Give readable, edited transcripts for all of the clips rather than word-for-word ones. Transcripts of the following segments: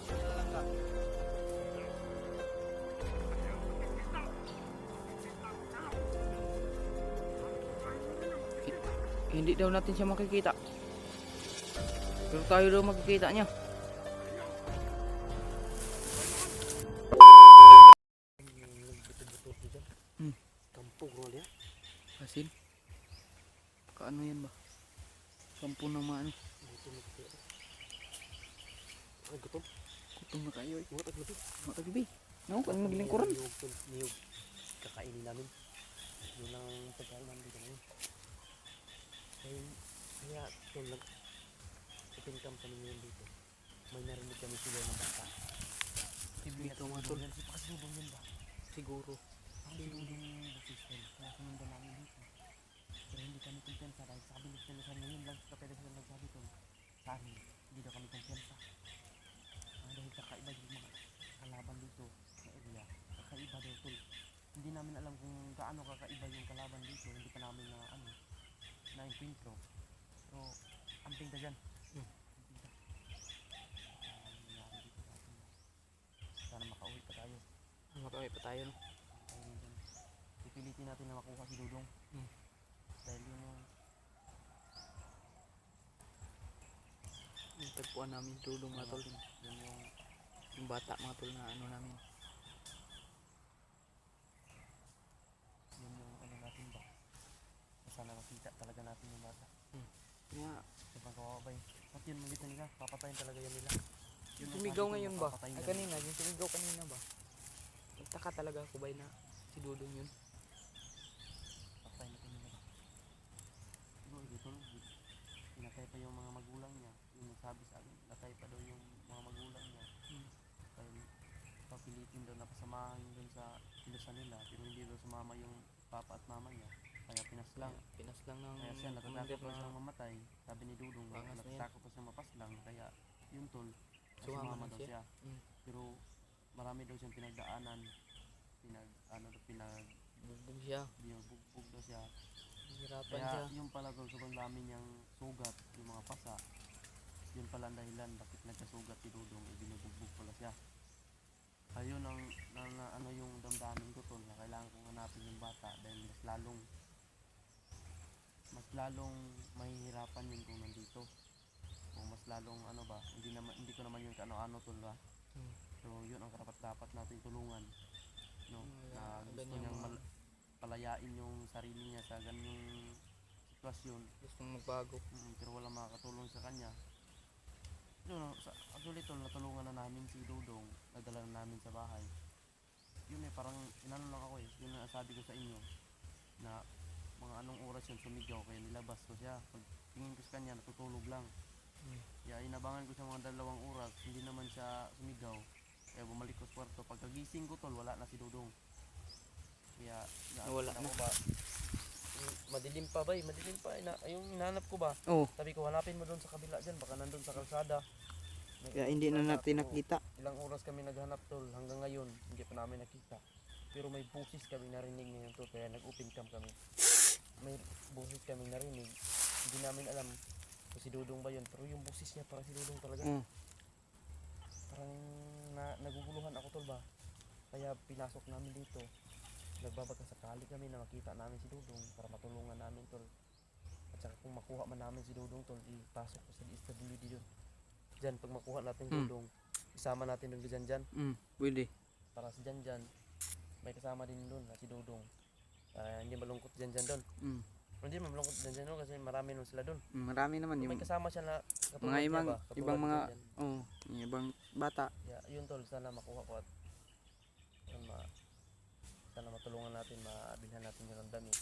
lang ka. Hindi daw natin siya makikita. Pero tayo daw makikita niya. Kampung roll ya. Asin. Kaano yan ba? Kampo ng mga ano. Ay gutom. Gutom na kayo eh. Mga taglabi. Mga tagibi. No, kan maglingkuran. Niyog. Kakainin namin. Yun lang ang pagkain namin dito ngayon. Kaya ito open camp kami ngayon dito. May narinig kami sila ng bata. Dito mga tol. Pakasunod yun ba? Siguro. Ang sinudong yung system. Kaya sunundan namin dito. Pero hindi kami kumpiyansa dahil sabi nila sa ngayon lang sa pwede sila nagsabi ko. Sa amin, hindi daw kami kumpiyansa. Dahil kakaiba yung mga kalaban dito sa area. Kakaiba daw tol. Hindi namin alam kung gaano kakaiba yung kalaban dito. Hindi pa namin na-encuentro. Pero amping ka dyan. Sana makauwi pa tayo. Makauwi pa tayo no. Pipilitin natin na makuha si Dudong. Dahil yun Yung tagpuan namin tulong mga tol. Yun Yung bata mga tol na ano namin. yung ano natin ba. Sana makita talaga natin yung bata. Kaya Sabang kawabay. At yun magita nila. Papatayin talaga yan nila. yung sumigaw ngayon ba? Papatayin Ay yan. kanina, yung sumigaw kanina ba? Nagtaka talaga ako ba na si Dudong yun? Papatayin natin nila ba. Siguro dito pinatay pa yung mga magulang niya. Yung nagsabi sa akin. Natay pa daw yung mga magulang niya. Dahil papilitin daw napasamahan doon sa kilusan nila. Pero hindi daw sumama yung papa at mama niya. Kaya pinaslang. Pinaslang ng Kaya siya natatakot pa na siyang mamatay. Sabi ni Dudong Pangas na yan. natatakot pa siyang mapaslang. Kaya yun tol. Sumama Sumama na daw siya. siya. Pero marami daw siyang pinagdaanan. bugbog siya. Bugbog daw siya. Hirapan Kaya siya. yung pala tol, sobrang dami niyang sugat, yung mga pasa. Yun pala ang dahilan bakit nagkasugat si Dudong, binubugbog pala siya. Ayun ang ano yung damdamin ko tol, na kailangan kong hanapin yung bata dahil mas lalong mahihirapan yun kung nandito. O mas lalong ano ba, hindi ko naman yun kaano-ano tol ba. So yun ang karapat-dapat natin tulungan. No, na gusto niyang palayain yung sarili niya sa ganyang sitwasyon. Gustong magbago. Pero wala makakatulong sa kanya. Yun, actually tol, natulungan na namin si Dudong, nadala na namin sa bahay. Yun parang inano lang ako yun ang sabi ko sa inyo na mga anong oras yun sumigaw kaya nilabas ko siya. Pag tingin ko sa kanya natutulog lang. Kaya inabangan ko sa mga 2 oras, hindi naman siya sumigaw. Kaya bumalik ko sa kwarto. Pagkagising ko tol, wala na si Dudong. Kaya Wala na. ba? Madilim pa ba? Madilim pa. Yung hinanap ko ba? Oh, Sabi ko hanapin mo doon sa kabila dyan, baka nandun sa kalsada. kaya hindi na natin nakita. Ilang oras kami naghanap tol, hanggang ngayon hindi pa namin nakita. Pero may busis kami narinig ngayon tol, kaya nag-open cam kami. May busis kami narinig, hindi namin alam kung si Dudong ba yun, pero yung busis niya parang si Dudong talaga. Parang naguguluhan ako tol ba, kaya pinasok namin dito. Nagbabagkasakali kami na makita namin si Dudong para matulungan namin tol. At saka kung makuha man namin si Dudong tol, ipasok ko sa DSWD yun. Diyan, pag makuha natin Dudong, isama natin doon dyan. Pwede. Para si Jan, may kasama din doon na si Dudong. Hindi malungkot Jan doon. Hindi malungkot Jan doon kasi marami nun sila doon. Marami naman yung May kasama siya na mga ibang mga Jan. ibang bata. Yun tol, sana makuha ko at sana matulungan natin, mabilhan natin yun ng damit.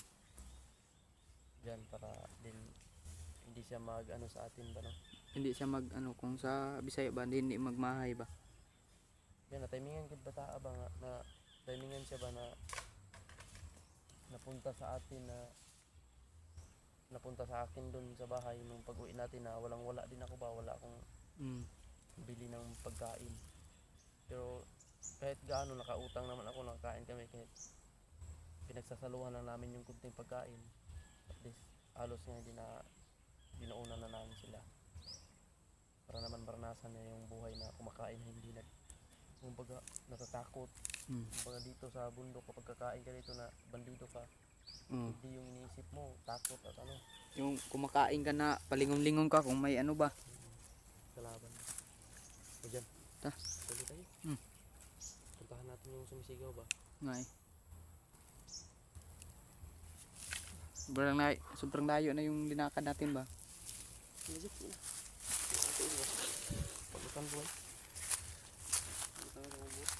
Diyan para din hindi siya mag-ano sa atin ba no? Hindi siya mag ano kung sa Bisaya ba hindi magmahay ba. Yan, natimingan kid bata ba nga na timingan siya ba na napunta sa akin doon sa bahay nung pag-uwi natin na wala din ako ba, wala akong bili ng pagkain. Pero kahit gaano nakautang naman ako, nakain kami kahit pinagsasaluhan lang namin yung kunting pagkain. At least halos nga dinauna na namin sila. Para para naman maranasan niya yung buhay na kumakain na hindi kumbaga natatakot. Mm. Kumbaga dito sa bundok kapag kakain ka dito na bandido ka, Mm. hindi yung iniisip mo, takot at ano, Yung kumakain ka na palingon-lingon ka kung may ano ba. kalaban. O dyan, Ta. tuloy tayo. Mm. Puntahan natin yung sumisigaw ba? Ngay. Sobrang layo na yung linakad natin ba? Music mo na. Paglutan ko eh. Paglutan ko mo.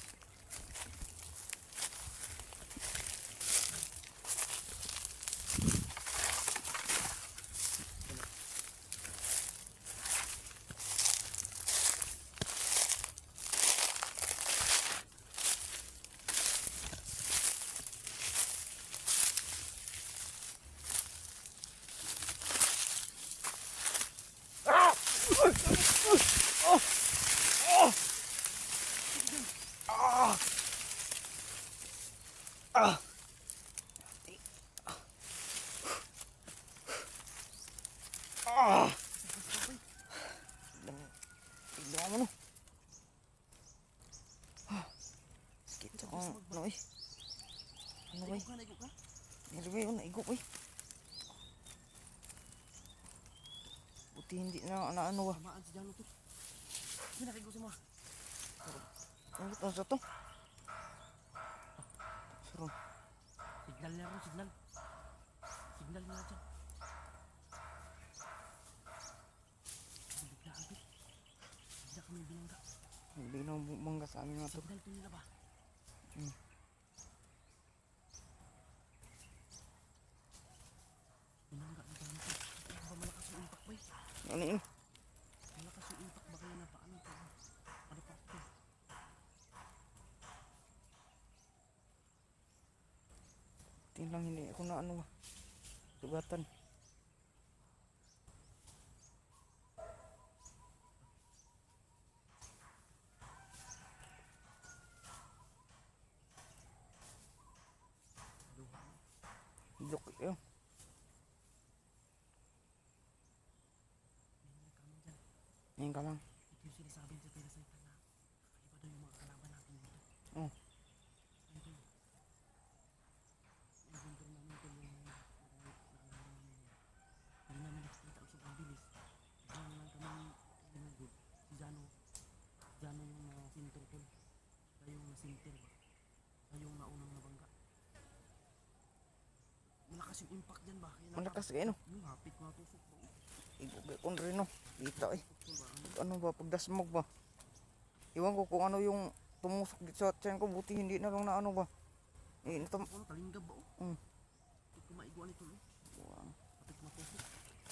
Tignan mo no. Sakit sa ano eh. Ano ba eh? Naigo ka? Ano ba yun? Naigo eh. Buti hindi na ano ba? Tamaan si Jano to. Hindi nakigo si mga. Ano ito sa to? Sarong. Signal niya rin, signal. Signal niya dyan. Bigla agad. Bigla kami binangga. Hindi na bumangga sa amin mga to. Signal to nila ba? Hmm. Binangga na Jano to. Kaya ba malakas yung impact ba eh? Ano yun? Malakas yung impact ba kaya na paano to? Ano pa to? Tingnan lang hindi ako na ano ba? Sugatan. Dok yun. Ngayon ka lang. Ito yung sinasabi sa Parasite na kakaiba daw yung mga kalaban natin dito. Oh. Ito. Encounter namin ito yung nakalaban namin. Hindi namin nakikita o sobrang bilis. Biglang lang kami hinugod. Si Jano yung na-sinter tol. Siya yung na-sinter ba? Siya yung naunang nabangga. Malakas yung impact dyan ba? Kaya Malakas kayo no? yung hapit mga tusok ba? Igugay ko rin no. Dito eh. Tol ba? Ano ba? Pagdasmog ba? Iwan ko kung ano yung tumusok dito sa tiyan ko. Buti hindi na lang na ano ba? Eh, ito. Ano? Talinggab ba? Mm. Ito kumaiguan ito. Wow. Hapit mga tusok.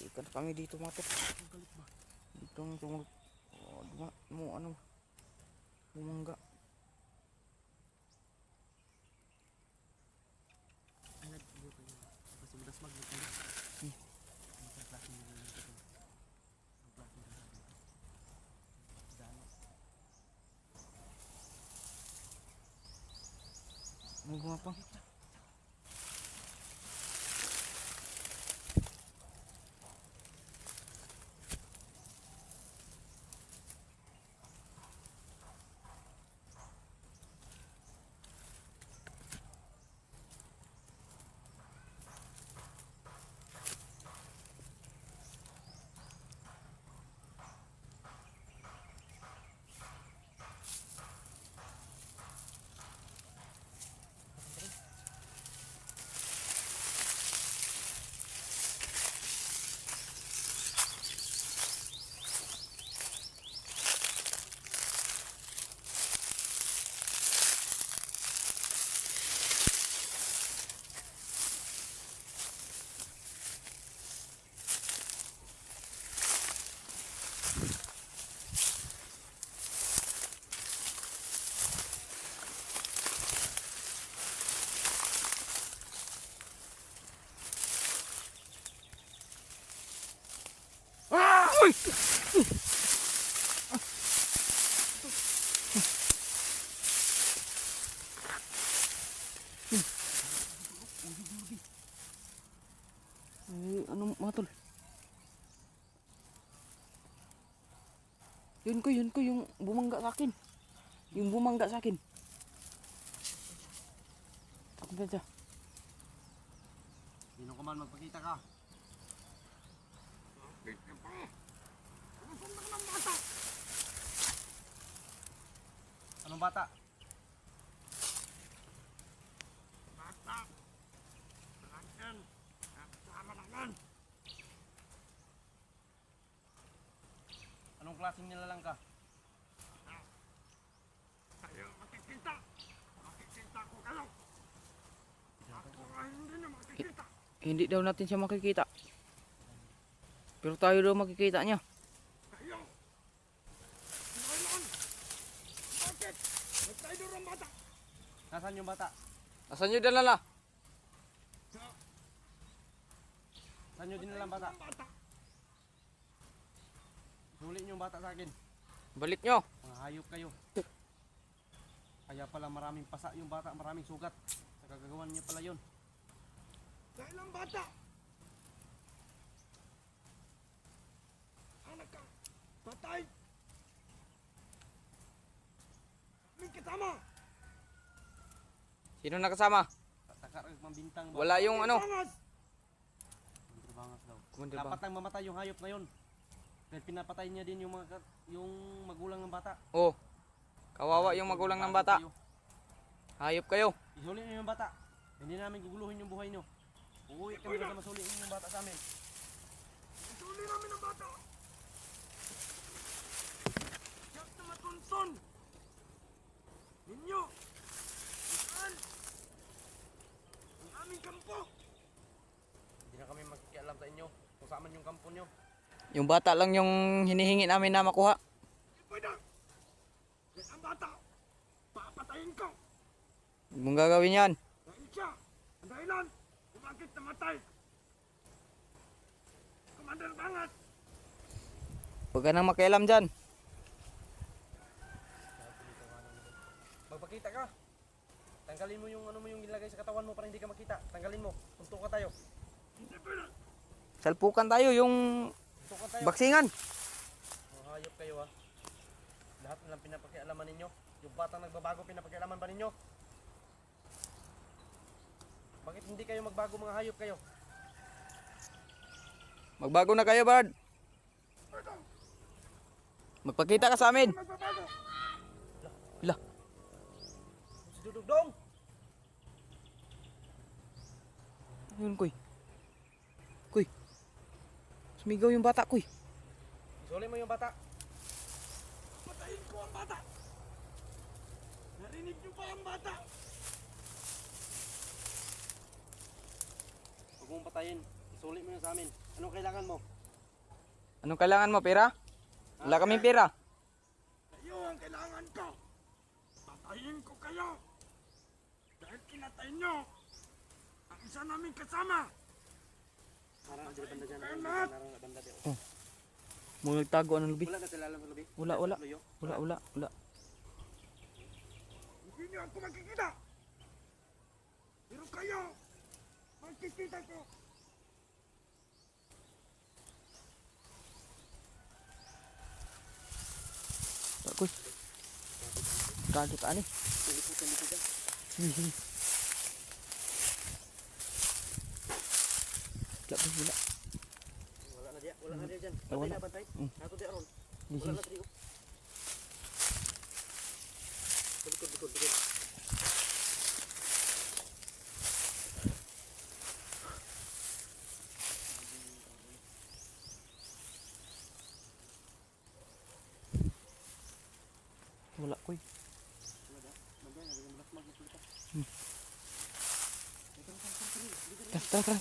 Ikan kami dito mga to. Ang galit ba? Dito ang tumulog. Oh, mo ano. Bumangga. Ay, nag-buto yun. Kasi madas mag-buto yun. Ang klase nyo yun ito. Ang klase nyo yun ito. Dano. May gumapang. Uy! Ay, ano mga tol? Yun ko, yung bumangga sa akin. Yung bumangga sa akin. Ako ba siya? Sino ka man, magpakita ka. Anong bata? Anong klaseng nilalang ka? Kayo makikita. Makikita ko kayo. Ako ay hindi na makikita. Hindi daw natin siya makikita. Pero tayo daw makikita niya. Kayo. Ngayon. Bakit? Nagtayo ang bata. Nasaan yung bata? Asan nyo dalala? Saan nyo dinala ang bata? Ang bata. Suli nyo yung bata sa akin. Balik nyo. Mga hayop kayo. Kaya pala maraming pasa yung bata, maraming sugat. Sa kagagawan niyo pala yun. Dahil ang bata. Anak ka. Patay. May kasama. Sino nakasama? Takar ang mambintang ba? Wala yung ano. Bangas. Bangas daw. Commander Dapat Bang. nang mamatay yung hayop na yun. Dahil pinapatay niya din yung mga yung magulang ng bata. Oh. Kawawa yung magulang ng bata. Kayo. Hayop kayo. Isuli niyo yung bata. Hindi namin guguluhin yung buhay niyo. Uuwi kami na masuli yung bata sa amin. Isuli namin ang bata. Siyak na matunson. Ninyo. Saan? Ang aming kampo. Hindi na kami magkikialam sa inyo. Kung saan man yung kampo niyo. Yung bata lang yung hinihingi namin na makuha. Pwede. Yan ang bata. Papatayin ko. Huwag mong gagawin yan. Dahil siya. Ang dahilan kung bakit namatay. Commander Bangas. Huwag ka nang makialam dyan. Magpakita ka. Tanggalin mo yung ano mo yung nilagay sa katawan mo para hindi ka makita. Tanggalin mo. Tuntok ka tayo. Hindi pwede. Salpukan tayo yung Tuntok ka tayo. baksingan. Mga hayop kayo ha. Lahat nilang pinapakialaman ninyo. Yung batang nagbabago pinapakialaman ba ninyo? Bakit hindi kayo magbago mga hayop kayo? Magbago na kayo, Bard. Magpakita ka sa amin. Magbabago. Hala. Si Dudugdong! Ayun, Kuy. Kuy. Sumigaw yung bata, Kuy. Isuli mo yung bata. Patayin ko ang bata. Narinig niyo ba ang bata? Huwag mong patayin. Isuli mo yun sa amin. Anong kailangan mo? Anong kailangan mo, pera? Wala kaming pera. Kayo ang kailangan ko. Patayin ko kayo. Dahil kinatay niyo ang isa naming kasama. Narang na banda dyan. Kayo lahat. Narang na banda dyan. Mo nagtago ano lubi? Wala na sila alam sa labi? Wala. Luyo? Wala. Hindi niyo ako makikita. Pero kayo, makikita ko. Kuy. Kaget ani. Liliputan dito dyan. Sige. Wala. Wala na dyan. Wala na dyan dyan. Wala. Bantay na bantay. Ako di aron. Wala na dyan. Likod. Wala, Kuy. Tara.